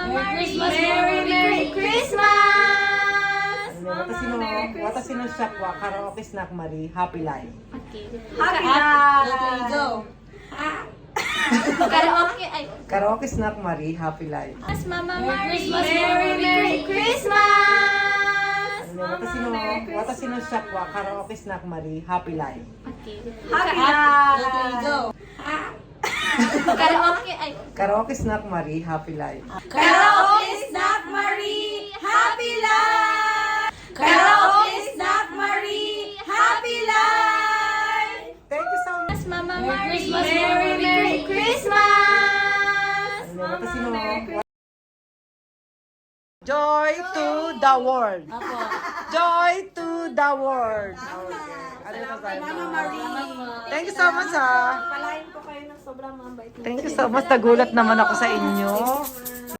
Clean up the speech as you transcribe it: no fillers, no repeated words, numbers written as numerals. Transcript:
Merry Christmas! Watashi no shack wa karaoke snack Marie, happy life. Happy life! Go. Karaoke ay. Karaoke snack Marie, happy life. Mama Marie! Merry Christmas! Watashi no shack wa karaoke snack Marie, happy life. Happy life! Go. Karaoke ay. Karaoke snack Marie, happy life. Karaoke Snack Marie, happy life! Karaoke Snack Marie, happy life! Thank you so much. Mama Marie! Merry Christmas! Joy to the world. Joy to the world. Okay. Ano yung sabi mo? Mama Marie. Thank you so much ha. Palain po kayo ng sobrang mabait. Thank you so much. Nagulat naman ako sa inyo.